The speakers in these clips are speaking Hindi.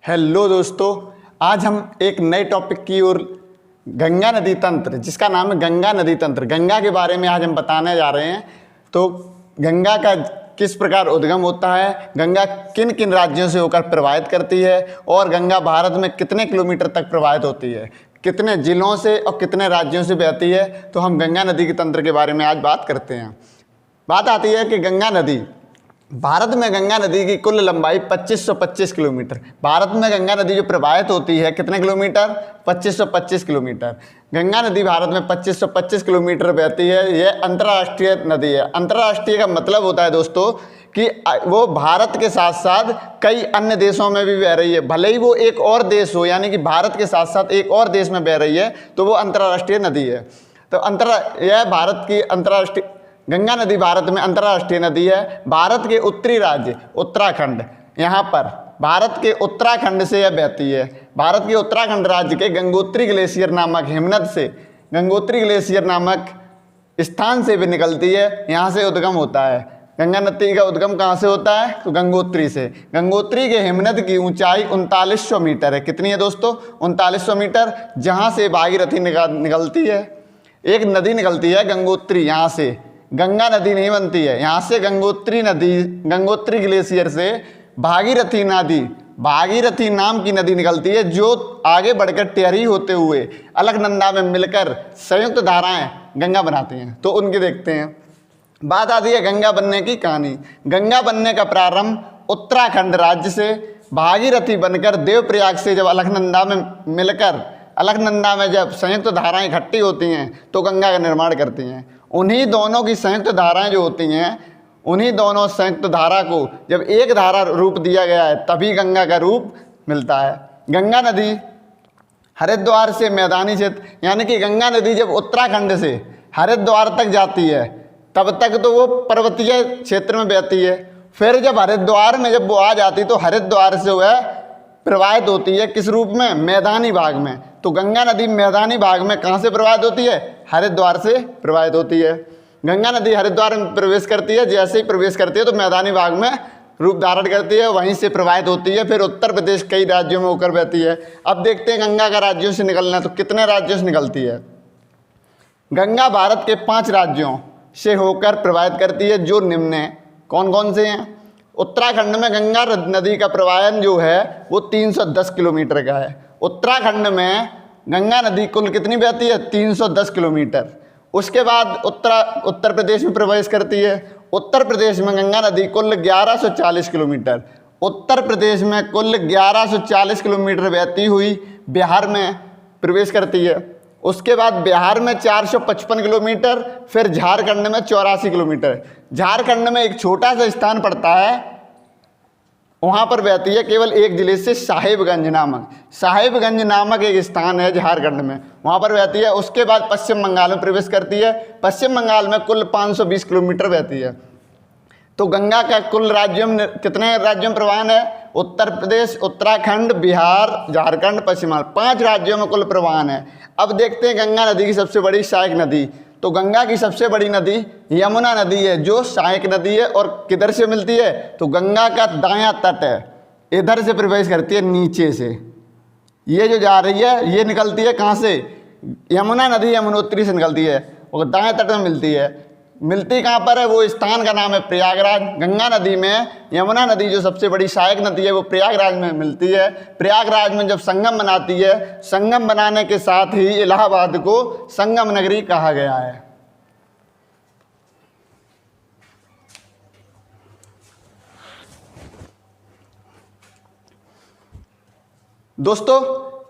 हेलो दोस्तों, आज हम एक नए टॉपिक की ओर गंगा नदी तंत्र, जिसका नाम है गंगा नदी तंत्र, गंगा के बारे में आज हम बताने जा रहे हैं। तो गंगा का किस प्रकार उद्गम होता है, गंगा किन किन राज्यों से होकर प्रवाहित करती है और गंगा भारत में कितने किलोमीटर तक प्रवाहित होती है, कितने जिलों से और कितने राज्यों से बहती है। तो हम गंगा नदी के तंत्र के बारे में आज बात करते हैं। बात आती है कि गंगा नदी, भारत में गंगा नदी की कुल लंबाई 2525 किलोमीटर। भारत में गंगा नदी जो प्रवाहित होती है कितने किलोमीटर? 2525 किलोमीटर। गंगा नदी भारत में 2525 किलोमीटर बहती है। यह अंतर्राष्ट्रीय नदी है। अंतर्राष्ट्रीय का मतलब होता है दोस्तों कि वो भारत के साथ साथ कई अन्य देशों में भी बह रही है। भले ही वो एक और देश हो, यानी कि भारत के साथ साथ एक और देश में बह रही है, तो वो अंतर्राष्ट्रीय नदी है। तो यह भारत की अंतर्राष्ट्रीय गंगा नदी भारत में अंतर्राष्ट्रीय नदी है। भारत के उत्तरी राज्य उत्तराखंड, यहाँ पर भारत के उत्तराखंड से यह बहती है। भारत के उत्तराखंड राज्य के गंगोत्री ग्लेशियर नामक हिमनद से, गंगोत्री ग्लेशियर नामक स्थान से भी निकलती है। यहाँ से उद्गम होता है। गंगा नदी का उद्गम कहाँ से होता है? तो गंगोत्री से। गंगोत्री के हिमनद की ऊंचाई 3900 मीटर है। कितनी है दोस्तों? 3900 मीटर। जहाँ से भागीरथी निकलती है, एक नदी निकलती है गंगोत्री। यहाँ से गंगा नदी नहीं बनती है, यहाँ से गंगोत्री नदी, गंगोत्री ग्लेशियर से भागीरथी नदी, भागीरथी नाम की नदी निकलती है, जो आगे बढ़कर टिहरी होते हुए अलकनंदा में मिलकर संयुक्त धाराएं गंगा बनाती हैं। तो उनके देखते हैं। बात आती है गंगा बनने की कहानी। गंगा बनने का प्रारंभ उत्तराखंड राज्य से भागीरथी बनकर देवप्रयाग से जब अलकनंदा में मिलकर, अलकनंदा में जब संयुक्त धाराएं इकट्ठी होती हैं तो गंगा का निर्माण करती हैं। उन्हीं दोनों की संयुक्त धाराएं जो होती हैं, उन्हीं दोनों संयुक्त धारा को जब एक धारा रूप दिया गया है, तभी गंगा का रूप मिलता है। गंगा नदी हरिद्वार से मैदानी क्षेत्र, यानी कि गंगा नदी जब उत्तराखंड से हरिद्वार तक जाती है, तब तक तो वो पर्वतीय क्षेत्र में बहती है। फिर जब हरिद्वार में जब वो आ जाती तो हरिद्वार से वह प्रवाहित होती है किस रूप में? मैदानी भाग में। तो गंगा नदी मैदानी भाग में कहाँ से प्रवाहित होती है? हरिद्वार से प्रवाहित होती है। गंगा नदी हरिद्वार में प्रवेश करती है। जैसे ही प्रवेश करती है तो मैदानी भाग में रूप धारण करती है, वहीं से प्रवाहित होती है। फिर उत्तर प्रदेश कई राज्यों में होकर बहती है। अब देखते हैं गंगा का राज्यों से निकलना, तो कितने राज्यों से निकलती है? गंगा भारत के 5 राज्यों से होकर प्रवाहित करती है, जो निम्न है। कौन कौन से हैं? उत्तराखंड में गंगा नदी का प्रवाहन जो है वो 310 किलोमीटर का है। उत्तराखंड में गंगा नदी कुल कितनी बहती है? 310 किलोमीटर। उसके बाद उत्तर प्रदेश में प्रवेश करती है। उत्तर प्रदेश में गंगा नदी कुल 1140 किलोमीटर, उत्तर प्रदेश में कुल 1140 किलोमीटर बहती हुई बिहार में प्रवेश करती है। उसके बाद बिहार में 455 किलोमीटर, फिर झारखंड में 84 किलोमीटर। झारखंड में एक छोटा सा स्थान पड़ता है, वहाँ पर बहती है केवल एक जिले से, साहिबगंज नामक एक स्थान है झारखंड में, वहाँ पर बहती है। उसके बाद पश्चिम बंगाल में प्रवेश करती है। पश्चिम बंगाल में कुल 520 किलोमीटर बहती है। तो गंगा का कुल राज्यों में कितने राज्यों में प्रवाहन है? उत्तर प्रदेश, उत्तराखंड, बिहार, झारखंड, पश्चिम बंगाल, 5 राज्यों में कुल प्रवाहन है। अब देखते हैं गंगा नदी की सबसे बड़ी सहायक नदी। तो गंगा की सबसे बड़ी नदी यमुना नदी है, जो सहायक नदी है। और किधर से मिलती है? तो गंगा का दायां तट है, इधर से प्रवेश करती है नीचे से। ये जो जा रही है ये निकलती है कहाँ से? यमुना नदी यमुनोत्री से निकलती है और दाएं तट में मिलती है। मिलती कहाँ पर है? वो स्थान का नाम है प्रयागराज। गंगा नदी में यमुना नदी जो सबसे बड़ी सहायक नदी है वो प्रयागराज में मिलती है। प्रयागराज में जब संगम बनाती है, संगम बनाने के साथ ही इलाहाबाद को संगम नगरी कहा गया है। दोस्तों,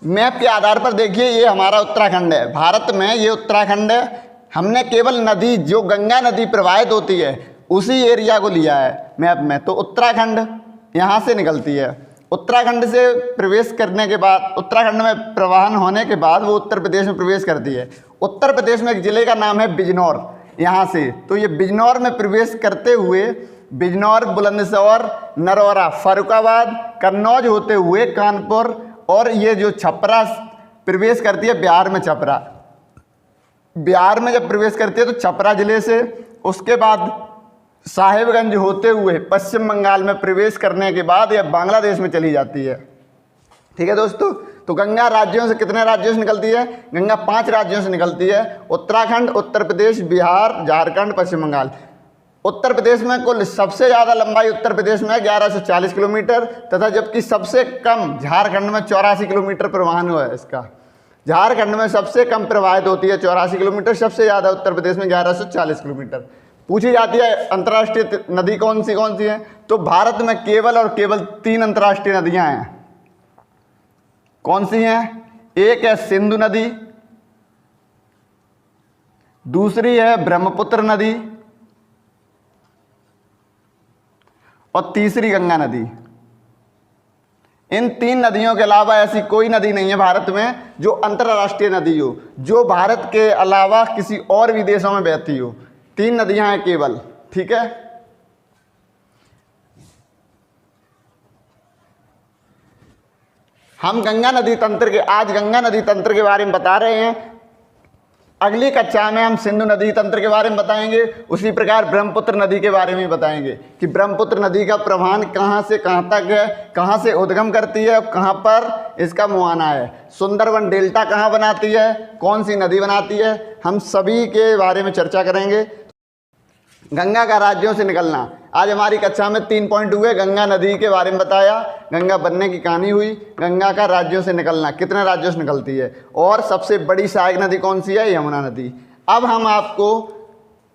मैप के आधार पर देखिए, ये हमारा उत्तराखंड है। भारत में ये उत्तराखंड है। हमने केवल नदी, जो गंगा नदी प्रवाहित होती है, उसी एरिया को लिया है मैप में। तो उत्तराखंड यहाँ से निकलती है। उत्तराखंड से प्रवेश करने के बाद, उत्तराखंड में प्रवाहन होने के बाद वो उत्तर प्रदेश में प्रवेश करती है। उत्तर प्रदेश में एक जिले का नाम है बिजनौर, यहाँ से। तो ये बिजनौर में प्रवेश करते हुए बिजनौर, बुलंदशहर, नरौरा, फर्रुखाबाद, कन्नौज होते हुए कानपुर, और ये जो छपरा प्रवेश करती है बिहार में। छपरा बिहार में जब प्रवेश करती है तो छपरा जिले से, उसके बाद साहिबगंज होते हुए पश्चिम बंगाल में प्रवेश करने के बाद यह बांग्लादेश में चली जाती है। ठीक है दोस्तों। तो गंगा राज्यों से, कितने राज्यों से निकलती है? गंगा 5 राज्यों से निकलती है, उत्तराखंड, उत्तर प्रदेश, बिहार, झारखंड, पश्चिम बंगाल। उत्तर प्रदेश में कुल सबसे ज़्यादा लंबाई उत्तर प्रदेश में 1140 किलोमीटर, तथा जबकि सबसे कम झारखंड में 84 किलोमीटर प्रवाहन हुआ है इसका। झारखंड में सबसे कम प्रवाहित होती है 84 किलोमीटर, सबसे ज़्यादा उत्तर प्रदेश में 1140 किलोमीटर। पूछी जाती है अंतर्राष्ट्रीय नदी कौन सी है, तो भारत में केवल और केवल 3 अंतर्राष्ट्रीय नदियां हैं। कौन सी हैं? एक है सिंधु नदी, दूसरी है ब्रह्मपुत्र नदी और तीसरी गंगा नदी। इन 3 नदियों के अलावा ऐसी कोई नदी नहीं है भारत में जो अंतर्राष्ट्रीय नदी हो, जो भारत के अलावा किसी और भी देशों में बहती हो। 3 नदियां हैं केवल, ठीक है। हम गंगा नदी तंत्र के, आज गंगा नदी तंत्र के बारे में बता रहे हैं। अगली कक्षा में हम सिंधु नदी तंत्र के बारे में बताएंगे, उसी प्रकार ब्रह्मपुत्र नदी के बारे में बताएंगे कि ब्रह्मपुत्र नदी का प्रवाहन कहाँ से कहाँ तक है, कहाँ से उद्गम करती है और कहाँ पर इसका मुहाना है। सुंदरवन डेल्टा कहाँ बनाती है, कौन सी नदी बनाती है, हम सभी के बारे में चर्चा करेंगे। गंगा का राज्यों से निकलना, आज हमारी कक्षा में 3 पॉइंट हुए। गंगा नदी के बारे में बताया, गंगा बनने की कहानी हुई, गंगा का राज्यों से निकलना, कितने राज्यों से निकलती है, और सबसे बड़ी सहायक नदी कौन सी है? यमुना नदी। अब हम आपको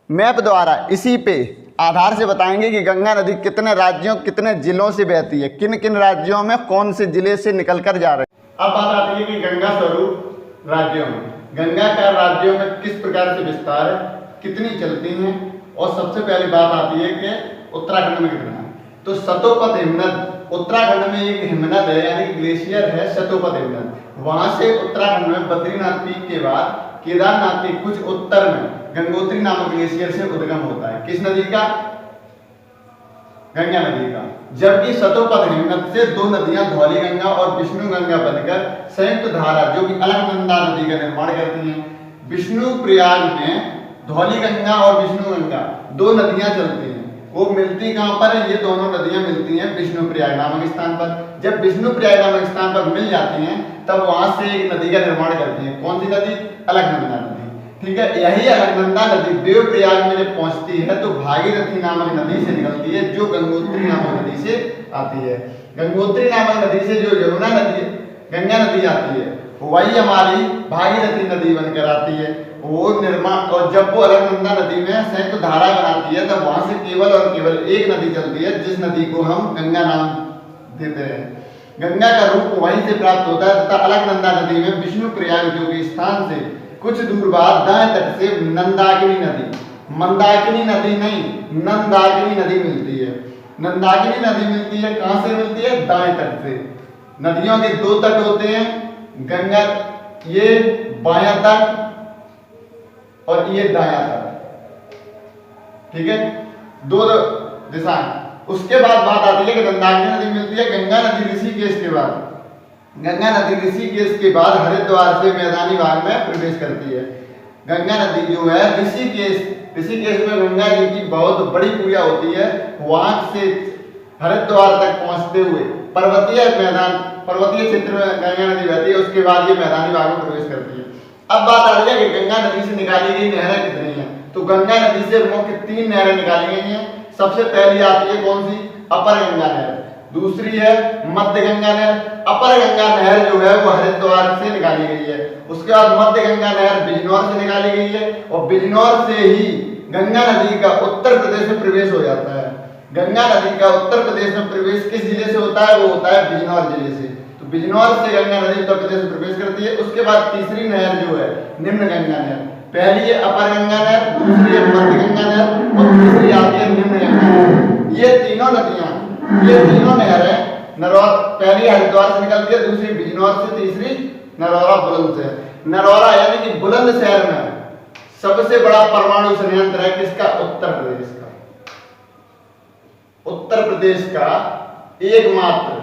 मैप द्वारा इसी पे आधार से बताएंगे कि गंगा नदी कितने राज्यों, कितने जिलों से बहती है, किन किन राज्यों में कौन से जिले से निकल कर जा रहे हैं। अब बात आती है कि गंगा स्वरूप राज्यों में, गंगा का राज्यों में किस प्रकार से विस्तार है, कितनी चलती हैं, और सबसे पहली बात आती है कि उत्तराखंड में कितना है। तो शतोपद हिमनद, उत्तराखंड में एक हिमनद है, यानी ग्लेशियर है शतोपद हिमनद। वहां से उत्तराखंड में बद्रीनाथ पीक के बाद केदारनाथ के कुछ उत्तर में गंगोत्री नामक ग्लेशियर से उद्गम होता है। किस नदी का? गंगा नदी का। जबकि शतोपद हिमनद से 2 नदियां धौली गंगा और विष्णु गंगा बनकर संयुक्त धारा जो कि अलकनंदा नदी का निर्माण करती हैं। विष्णु प्रयाग में धौली गंगा और विष्णु गंगा 2 नदियां चलती हैं। वो मिलती कहाँ पर है? ये दोनों नदियां मिलती हैं विष्णु प्रयाग नामक स्थान पर। जब विष्णु प्रयाग नामक स्थान पर मिल जाती हैं तब वहां से एक नदी का निर्माण करती हैं। कौन सी नदी? अलकनंदा नदी, ठीक है। यही अलकनंदा नदी देवप्रयाग में जब पहुंचती है तो भागीरथी नामक नदी से निकलती है, जो गंगोत्री नामक नदी से आती है। गंगोत्री नामक नदी से जो यमुना नदी, गंगा नदी आती है, वही हमारी भागीरथी नदी बनकर आती है। वो निर्माण, और जब वो अलकनंदा नदी में संयुक्त धारा बनाती है तब वहां से केवल और केवल एक नदी चलती है, जिस नदी को हम गंगा नाम देते हैं। गंगा का रूप वहीं से प्राप्त होता है तथा अलकनंदा नदी में विष्णु प्रयाग जो कि स्थान से कुछ दूर बाद दाएं तट से नंदाकिनी नदी, मंदाकिनी नदी नहीं, नंदाकिनी नदी मिलती है। नंदाकिनी नदी मिलती है, कहां से मिलती है? दाएं तट से। नदियों के 2 तट होते हैं, गंगा ये बायां तट और ये दायां तट, ठीक है, 2 दिशाएं। उसके बाद बात आती है कि नंदाकिनी नदी मिलती है गंगा नदी ऋषिकेश के बाद। गंगा नदी ऋषिकेश के बाद हरिद्वार से मैदानी भाग में प्रवेश करती है। गंगा नदी जो है ऋषिकेश में गंगा जी की बहुत बड़ी पूजा होती है। वहां से हरिद्वार तक पहुंचते हुए पर्वतीय क्षेत्र में गंगा नदी बहती है। उसके बाद ये मैदानी भाग में प्रवेश करती है। अब बात आ रही है कि गंगा नदी से निकाली गई नहरें कितनी हैं। तो गंगा नदी से मुख्य 3 नहरें निकाली गई हैं। सबसे पहली आती है कौन सी? अपर गंगा नहर, दूसरी है मध्य गंगा नहर। अपर गंगा नहर जो है वो हरिद्वार से निकाली गई है। उसके बाद मध्य गंगा नहर बिजनौर से निकाली गई है, और बिजनौर से ही गंगा नदी का उत्तर प्रदेश में प्रवेश हो जाता है। गंगा नदी का उत्तर प्रदेश में प्रवेश किस जिले से होता है? वो होता है बिजनौर जिले से। तो बिजनौर से गंगा नदी उत्तर प्रदेश में प्रवेश करती है। उसके बाद तीसरी नहर जो है निम्न गंगा नहर। पहली है अपर गंगा नहर, दूसरी है मध्य गंगा नहर और तीसरी आती है निम्न गंगा नहर। ये तीनों नदियां, ये तीनों नहरें पहली हरिद्वार से निकलती है, दूसरी बिजनौर से, तीसरी नरौरा बुलंद से। नरौरा यानी कि बुलंदशहर में सबसे बड़ा परमाणु संयंत्र है किसका? उत्तर प्रदेश का। उत्तर प्रदेश का एकमात्र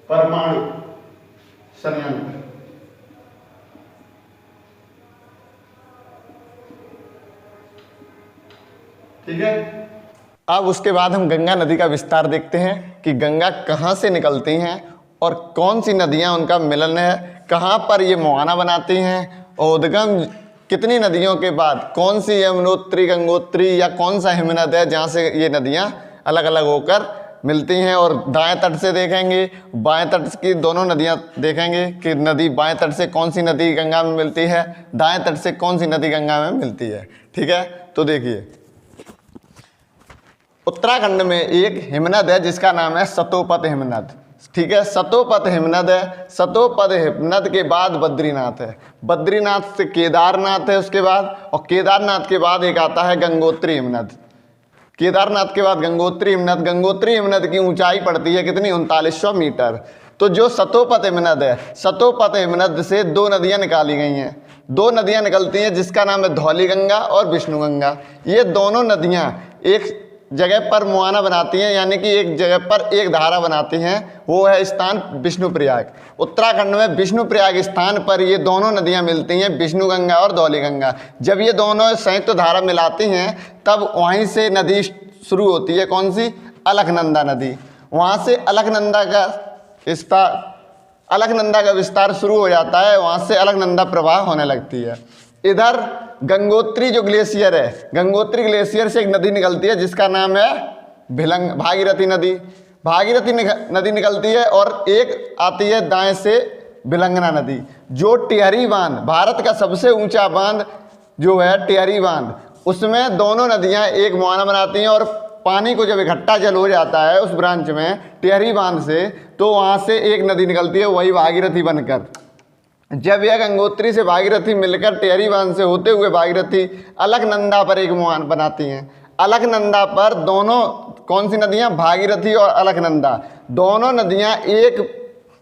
परमाणु संयंत्र। ठीक है। अब उसके बाद हम गंगा नदी का विस्तार देखते हैं कि गंगा कहां से निकलती हैं और कौन सी नदियाँ उनका मिलन है, कहाँ पर ये मुहाना बनाती हैं, और उद्गम कितनी नदियों के बाद कौन सी यमुनोत्री, गंगोत्री या कौन सा हिमनद है जहाँ से ये नदियाँ अलग अलग होकर मिलती हैं। और दाएं तट से देखेंगे, बाएं तट की दोनों नदियाँ देखेंगे कि नदी बाएं तट से कौन सी नदी गंगा में मिलती है, दाएं तट से कौन सी नदी गंगा में मिलती है। ठीक है, तो देखिए उत्तराखंड में एक हिमनद है जिसका नाम है सतोपत हिमनद। ठीक है, सतोपत हिमनद है। सतोपत हिमनद के बाद बद्रीनाथ है, बद्रीनाथ से केदारनाथ है उसके बाद, और केदारनाथ के बाद एक आता है गंगोत्री हिमनद। केदारनाथ के बाद गंगोत्री हिमनद। गंगोत्री हिमनद की ऊंचाई पड़ती है कितनी, 3900 मीटर। तो जो सतोपत हिमनद है, सतोपत हिमनद से दो नदियां निकाली गई हैं, दो नदियां निकलती हैं जिसका नाम है धौलीगंगा और विष्णुगंगा। ये दोनों नदियां एक जगह पर मुहाना बनाती हैं, यानी कि एक जगह पर एक धारा बनाती हैं, वो है स्थान विष्णुप्रयाग। उत्तराखंड में विष्णुप्रयाग स्थान पर ये दोनों नदियां मिलती हैं, विष्णुगंगा और धौलीगंगा। जब ये दोनों संयुक्त धारा मिलाती हैं तब वहीं से नदी शुरू होती है, कौन सी, अलकनंदा नदी। वहाँ से अलकनंदा का विस्तार शुरू हो जाता है, वहाँ से अलकनंदा प्रवाह होने लगती है। इधर गंगोत्री जो ग्लेशियर है, गंगोत्री ग्लेशियर से एक नदी निकलती है जिसका नाम है भागीरथी नदी। भागीरथी नदी निकलती है और एक आती है दाएं से भिलंगना नदी। जो टिहरी बांध, भारत का सबसे ऊंचा बांध जो है टिहरी बांध, उसमें दोनों नदियां एक मुहाना बनाती हैं, और पानी को जब इकट्ठा जल हो जाता है उस ब्रांच में टिहरी बांध से, तो वहाँ से एक नदी निकलती है, वही भागीरथी बनकर। जब यह गंगोत्री से भागीरथी मिलकर टिहरी बांध से होते हुए भागीरथी अलकनंदा पर एक मुहाना बनाती हैं। अलकनंदा पर दोनों कौन सी नदियाँ, भागीरथी और अलकनंदा, दोनों नदियाँ एक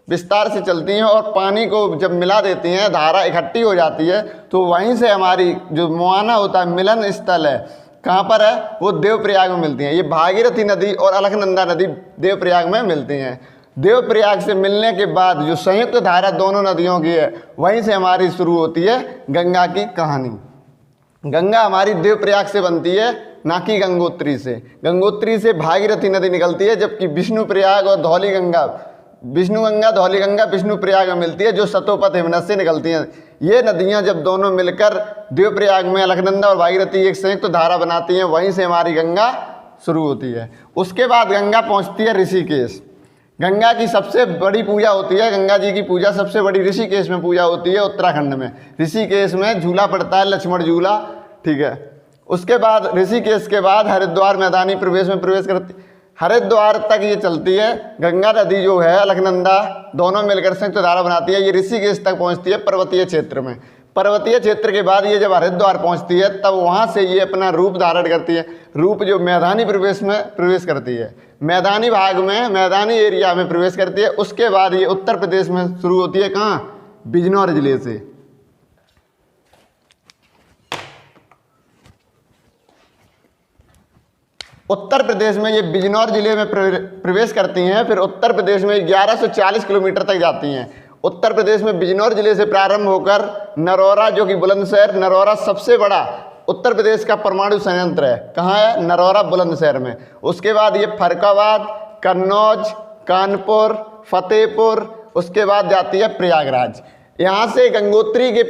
विस्तार से चलती हैं और पानी को जब मिला देती हैं, धारा इकट्ठी हो जाती है, तो वहीं से हमारी जो मुहाना होता है, मिलन स्थल है, कहाँ पर है, वो देवप्रयाग में मिलती हैं। ये भागीरथी नदी और अलकनंदा नदी देवप्रयाग में मिलती हैं। देवप्रयाग से मिलने के बाद जो संयुक्त धारा दोनों नदियों की है, वहीं से हमारी शुरू होती है गंगा की कहानी। गंगा हमारी देवप्रयाग से बनती है, ना कि गंगोत्री से। गंगोत्री से भागीरथी नदी निकलती है, जबकि विष्णुप्रयाग और धौलीगंगा, विष्णुगंगा धौलीगंगा विष्णुप्रयाग में मिलती है, जो सतोपत हिमनद से निकलती हैं। ये नदियाँ जब दोनों मिलकर देवप्रयाग में अलकनंदा और भागीरथी एक संयुक्त धारा बनाती हैं, वहीं से हमारी गंगा शुरू होती है। उसके बाद गंगा पहुँचती है ऋषिकेश। गंगा की सबसे बड़ी पूजा होती है, गंगा जी की पूजा सबसे बड़ी ऋषिकेश में पूजा होती है, उत्तराखंड में। ऋषिकेश में झूला पड़ता है, लक्ष्मण झूला। ठीक है, उसके बाद ऋषिकेश के बाद हरिद्वार मैदानी प्रवेश में प्रवेश करती, हरिद्वार तक ये चलती है। गंगा नदी जो है अलकनंदा दोनों मिलकर संयुक्त धारा बनाती है, ये ऋषिकेश तक पहुँचती है पर्वतीय क्षेत्र में। पर्वतीय क्षेत्र के बाद ये जब हरिद्वार पहुँचती है, तब वहाँ से ये अपना रूप धारण करती है, रूप जो मैदानी प्रवेश में प्रवेश करती है, मैदानी भाग में, मैदानी एरिया में प्रवेश करती है। उसके बाद ये उत्तर प्रदेश में शुरू होती है, कहाँ, बिजनौर जिले से। उत्तर प्रदेश में ये बिजनौर जिले में प्रवेश करती हैं, फिर उत्तर प्रदेश में 1140 किलोमीटर तक जाती हैं। उत्तर प्रदेश में बिजनौर जिले से प्रारंभ होकर नरौरा, जो कि बुलंदशहर, नरौरा सबसे बड़ा उत्तर प्रदेश का परमाणु संयंत्र है, कहाँ है, नरौरा बुलंदशहर में। उसके बाद ये फरक्काबाद, कन्नौज, कानपुर, फतेहपुर, उसके बाद जाती है प्रयागराज। यहाँ से गंगोत्री के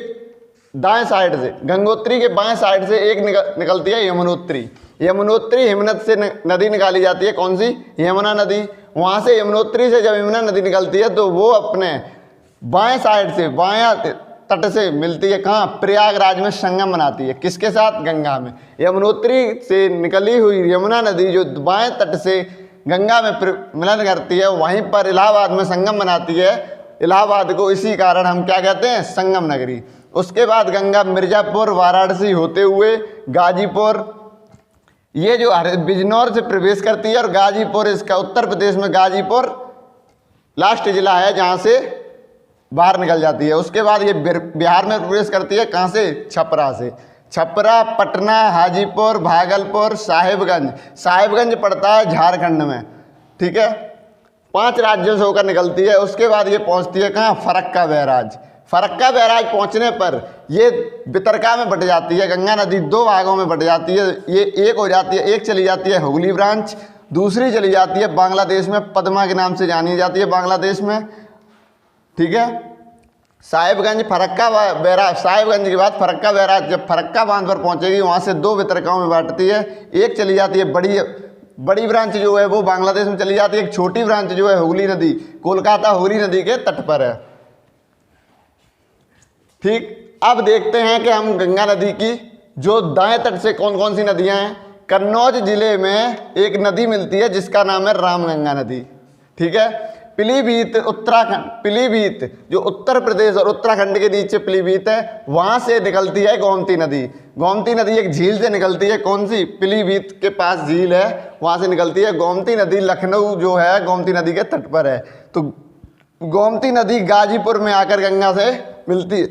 दाएं साइड से, गंगोत्री के बाएं साइड से एक निकलती है यमुनोत्री। यमुनोत्री हिमनद से नदी निकाली जाती है, कौन सी, यमुना नदी। वहाँ से यमुनोत्री से जब यमुना नदी निकलती है तो वो अपने बाएं साइड से, बायां तट से मिलती है, कहाँ, प्रयागराज में संगम बनाती है, किसके साथ, गंगा में। यमुनोत्री से निकली हुई यमुना नदी जो बाएं तट से गंगा में मिलन करती है, वहीं पर इलाहाबाद में संगम बनाती है। इलाहाबाद को इसी कारण हम क्या कहते हैं, संगम नगरी। उसके बाद गंगा मिर्जापुर, वाराणसी होते हुए गाजीपुर, ये जो बिजनौर से प्रवेश करती है, और गाजीपुर, इसका उत्तर प्रदेश में गाजीपुर लास्ट जिला है जहाँ से बाहर निकल जाती है। उसके बाद ये बिहार में प्रवेश करती है, कहाँ से, छपरा से। छपरा, पटना, हाजीपुर, भागलपुर, साहिबगंज, साहिबगंज पड़ता है झारखंड में। ठीक है, 5 राज्यों से होकर निकलती है। उसके बाद ये पहुँचती है कहाँ, फरक्का बैराज। फरक्का बैराज पहुँचने पर ये वितरका में बट जाती है। गंगा नदी 2 भागों में बट जाती है, ये एक हो जाती है, एक चली जाती है हुगली ब्रांच, दूसरी चली जाती है बांग्लादेश में, पद्मा के नाम से जानी जाती है बांग्लादेश में। ठीक है, साहिबगंज फरक्का बैराज, साहिबगंज के बाद फरक्का बैराज, जब फरक्का बांध पर पहुंचेगी वहाँ से 2 वितरकों में बांटती है। एक चली जाती है बड़ी ब्रांच जो है वो बांग्लादेश में चली जाती है, एक छोटी ब्रांच जो है हुगली नदी, कोलकाता हुगली नदी के तट पर है। ठीक, अब देखते हैं कि हम गंगा नदी की जो दाएं तट से कौन कौन सी नदियां हैं। कन्नौज जिले में एक नदी मिलती है जिसका नाम है रामगंगा नदी। ठीक है, पीलीभीत उत्तराखंड, पीलीभीत जो उत्तर प्रदेश और उत्तराखंड के नीचे पीलीभीत है, वहां से निकलती है गोमती नदी। गोमती नदी एक झील से निकलती है, कौन सी, पीलीभीत के पास झील है, वहां से निकलती है। गोमती नदी लखनऊ जो है गोमती नदी के तट पर है। तो गोमती नदी गाजीपुर में आकर गंगा से मिलती है,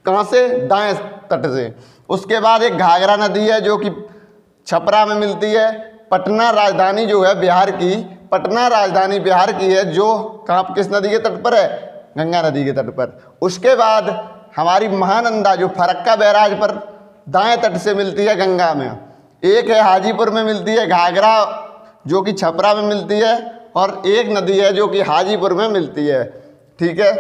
कहाँ से, दाएं तट से। उसके बाद एक घाघरा नदी है जो कि छपरा में मिलती है। पटना राजधानी जो है बिहार की, पटना राजधानी बिहार की है, जो कहाँ, किस नदी के तट पर है, गंगा नदी के तट पर। उसके बाद हमारी महानंदा जो फरक्का बैराज पर दाएं तट से मिलती है गंगा में। एक है हाजीपुर में मिलती है घाघरा जो कि छपरा में मिलती है, और एक नदी है जो कि हाजीपुर में मिलती है। ठीक है,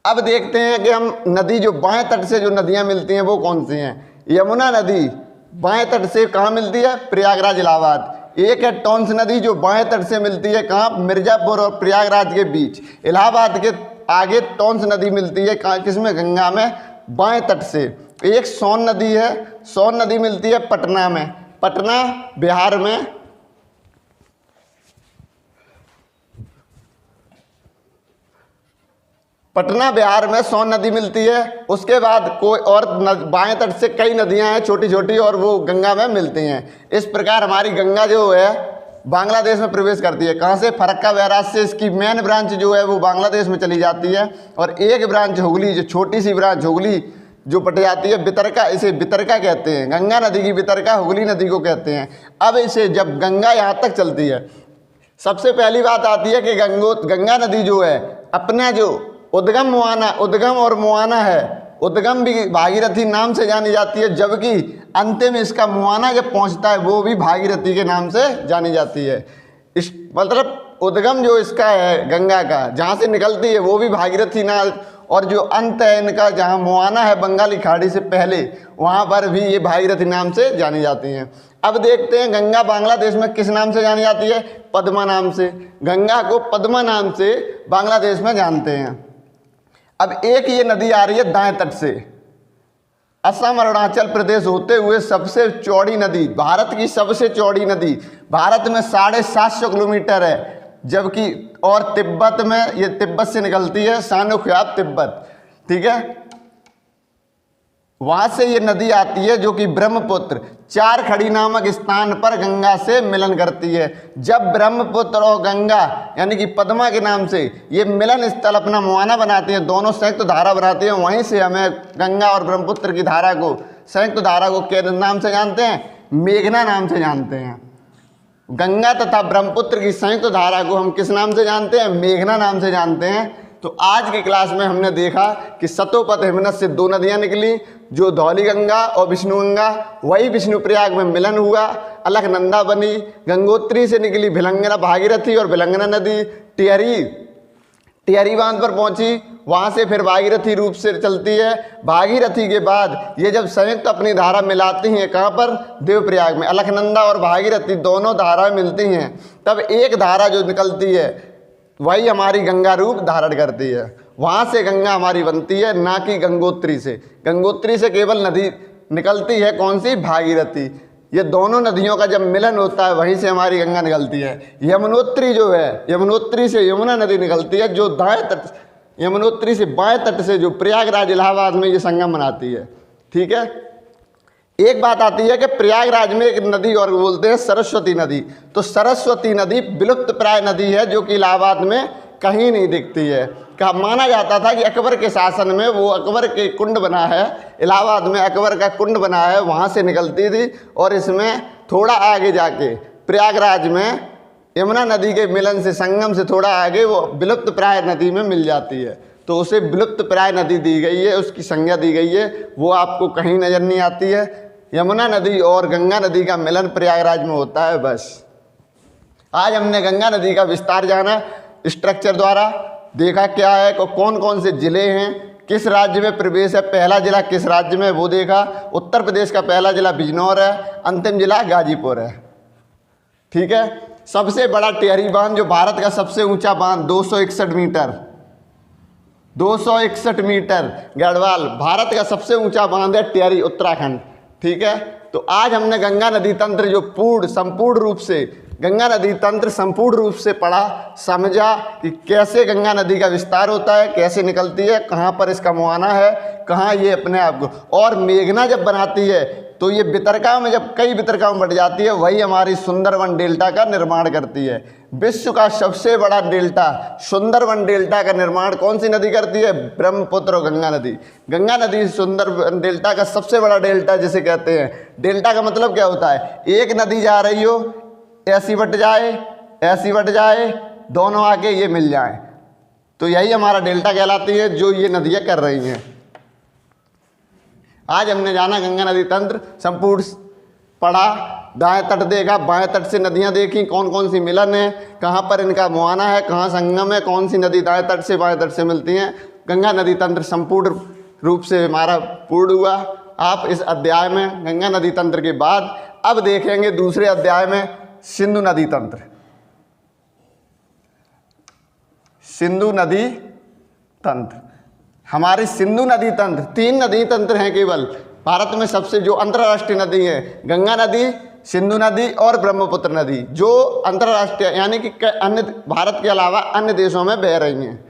अब देखते हैं कि हम नदी जो बाएं तट से जो नदियां मिलती हैं वो कौन सी हैं। यमुना नदी बाएं तट से कहाँ मिलती है, प्रयागराज इलाहाबाद। एक है टोंस नदी जो बाएं तट से मिलती है, कहाँ, मिर्जापुर और प्रयागराज के बीच। इलाहाबाद के आगे टोंस नदी मिलती है, कहाँ, किसमें, गंगा में, बाएं तट से। एक सोन नदी है, सोन नदी मिलती है पटना में, पटना बिहार में। पटना बिहार में सोन नदी मिलती है। उसके बाद कोई और बाएं तट से कई नदियां हैं छोटी छोटी, और वो गंगा में मिलती हैं। इस प्रकार हमारी गंगा जो है बांग्लादेश में प्रवेश करती है, कहाँ से, फरक्का बैराज से। इसकी मेन ब्रांच जो है वो बांग्लादेश में चली जाती है, और एक ब्रांच हुगली, जो छोटी सी ब्रांच हुगली जो पट जाती है, वितरका, इसे वितरका कहते हैं। गंगा नदी की वितरका हुगली नदी को कहते हैं। अब इसे जब गंगा यहाँ तक चलती है, सबसे पहली बात आती है कि गंगा नदी जो है अपना जो उद्गम और मुआना है, उद्गम भी भागीरथी नाम से जानी जाती है, जबकि अंतिम इसका मुआना जब पहुंचता है वो भी भागीरथी के नाम से जानी जाती है। इस मतलब उद्गम जो इसका है गंगा का, जहाँ से निकलती है वो भी भागीरथी नाम, और जो अंत है इनका जहाँ मुआना है बंगाली खाड़ी से पहले, वहाँ पर भी ये भागीरथी नाम से जानी जाती हैं। अब देखते हैं गंगा बांग्लादेश में किस नाम से जानी जाती है, पद्मा नाम से। गंगा को पद्मा नाम से बांग्लादेश में जानते हैं। अब एक ये नदी आ रही है दाएं तट से, असम अरुणाचल प्रदेश होते हुए सबसे चौड़ी नदी, भारत की सबसे चौड़ी नदी, भारत में 750 किलोमीटर है, जबकि और तिब्बत में, ये तिब्बत से निकलती है, शानो ख्याब तिब्बत। ठीक है, वहां से ये नदी आती है जो कि ब्रह्मपुत्र चार खड़ी नामक स्थान पर गंगा से मिलन करती है। जब ब्रह्मपुत्र और गंगा यानी कि पद्मा के नाम से ये मिलन स्थल अपना मुआना बनाते हैं, दोनों संयुक्त धारा बनाते हैं, वहीं से हमें गंगा और ब्रह्मपुत्र की धारा को, संयुक्त धारा को क्या नाम से जानते हैं, मेघना नाम से जानते हैं। गंगा तथा ब्रह्मपुत्र की संयुक्त धारा को हम किस नाम से जानते हैं, मेघना नाम से जानते हैं। तो आज के क्लास में हमने देखा कि सतोपथ हिमनद से दो नदियां निकली, जो धौली गंगा और विष्णु गंगा, वही विष्णुप्रयाग में मिलन हुआ, अलकनंदा बनी। गंगोत्री से निकली भिलंगना भागीरथी और भिलंगना नदी टिहरी बांध पर पहुंची, वहां से फिर भागीरथी रूप से चलती है। भागीरथी के बाद ये जब संयुक्त अपनी धारा मिलाती हैं, कहाँ पर, देवप्रयाग में, अलकनंदा और भागीरथी दोनों धाराएं मिलती हैं, तब एक धारा जो निकलती है वही हमारी गंगा रूप धारण करती है। वहाँ से गंगा हमारी बनती है, ना कि गंगोत्री से। गंगोत्री से केवल नदी निकलती है, कौन सी, भागीरथी। ये दोनों नदियों का जब मिलन होता है वहीं से हमारी गंगा निकलती है। यमुनोत्री जो है, यमुनोत्री से यमुना नदी निकलती है, जो दाएं तट, यमुनोत्री से बाएं तट से जो प्रयागराज इलाहाबाद में ये संगम बनाती है। ठीक है, एक बात आती है कि प्रयागराज में एक नदी और बोलते हैं सरस्वती नदी। तो सरस्वती नदी विलुप्त प्राय नदी है, जो कि इलाहाबाद में कहीं नहीं दिखती है। कहा माना जाता था कि अकबर के शासन में वो अकबर के कुंड बना है, इलाहाबाद में अकबर का कुंड बना है, वहाँ से निकलती थी, और इसमें थोड़ा आगे जाके प्रयागराज में यमुना नदी के मिलन से, संगम से थोड़ा आगे वो विलुप्त प्राय नदी में मिल जाती है। तो उसे विलुप्त प्राय नदी दी गई है, उसकी संज्ञा दी गई है, वो आपको कहीं नज़र नहीं आती है। यमुना नदी और गंगा नदी का मिलन प्रयागराज में होता है बस। आज हमने गंगा नदी का विस्तार जाना स्ट्रक्चर द्वारा, देखा क्या है, कौन कौन से जिले हैं, किस राज्य में प्रवेश है, पहला जिला किस राज्य में वो देखा। उत्तर प्रदेश का पहला जिला बिजनौर है, अंतिम जिला गाजीपुर है। ठीक है। सबसे बड़ा टिहरी बांध, जो भारत का सबसे ऊंचा बांध 261 मीटर, 261 मीटर गढ़वाल, भारत का सबसे ऊंचा बांध है टिहरी, उत्तराखंड। ठीक है। तो आज हमने गंगा नदी तंत्र जो संपूर्ण रूप से गंगा नदी तंत्र संपूर्ण रूप से पढ़ा, समझा कि कैसे गंगा नदी का विस्तार होता है, कैसे निकलती है, कहाँ पर इसका मुहाना है, कहाँ ये अपने आप को, और मेघना जब बनाती है तो ये वितरका में जब कई वितरकाओं में बढ़ जाती है, वही हमारी सुंदरवन डेल्टा का निर्माण करती है। विश्व का सबसे बड़ा डेल्टा सुंदरवन डेल्टा का निर्माण कौन सी नदी करती है? ब्रह्मपुत्र और गंगा नदी। गंगा नदी सुंदरवन डेल्टा का सबसे बड़ा डेल्टा जिसे कहते हैं। डेल्टा का मतलब क्या होता है? एक नदी जा रही हो, ऐसी बट जाए, ऐसी बट जाए, दोनों आके ये मिल जाए, तो यही हमारा डेल्टा कहलाती है, जो ये नदियाँ कर रही हैं। आज हमने जाना गंगा नदी तंत्र संपूर्ण पढ़ा, दाएं तट देखा, बाएं तट से नदियां देखी, कौन कौन सी मिलन है, कहाँ पर इनका मुहाना है, कहाँ संगम है, कौन सी नदी दाएं तट से बाएं तट से मिलती हैं। गंगा नदी तंत्र संपूर्ण रूप से हमारा पूर्ण हुआ। आप इस अध्याय में गंगा नदी तंत्र के बाद अब देखेंगे दूसरे अध्याय में सिंधु नदी तंत्र। सिंधु नदी तंत्र, हमारी सिंधु नदी तंत्र, 3 नदी तंत्र हैं केवल भारत में। सबसे जो अंतर्राष्ट्रीय नदी है गंगा नदी, सिंधु नदी और ब्रह्मपुत्र नदी, जो अंतर्राष्ट्रीय यानी कि अन्य भारत के अलावा अन्य देशों में बह रही हैं।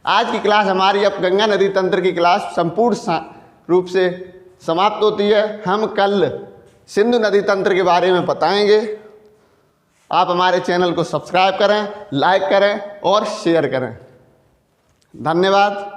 आज की क्लास हमारी अब गंगा नदी तंत्र की क्लास संपूर्ण रूप से समाप्त होती है। हम कल सिंधु नदी तंत्र के बारे में बताएंगे। आप हमारे चैनल को सब्सक्राइब करें, लाइक करें और शेयर करें। धन्यवाद।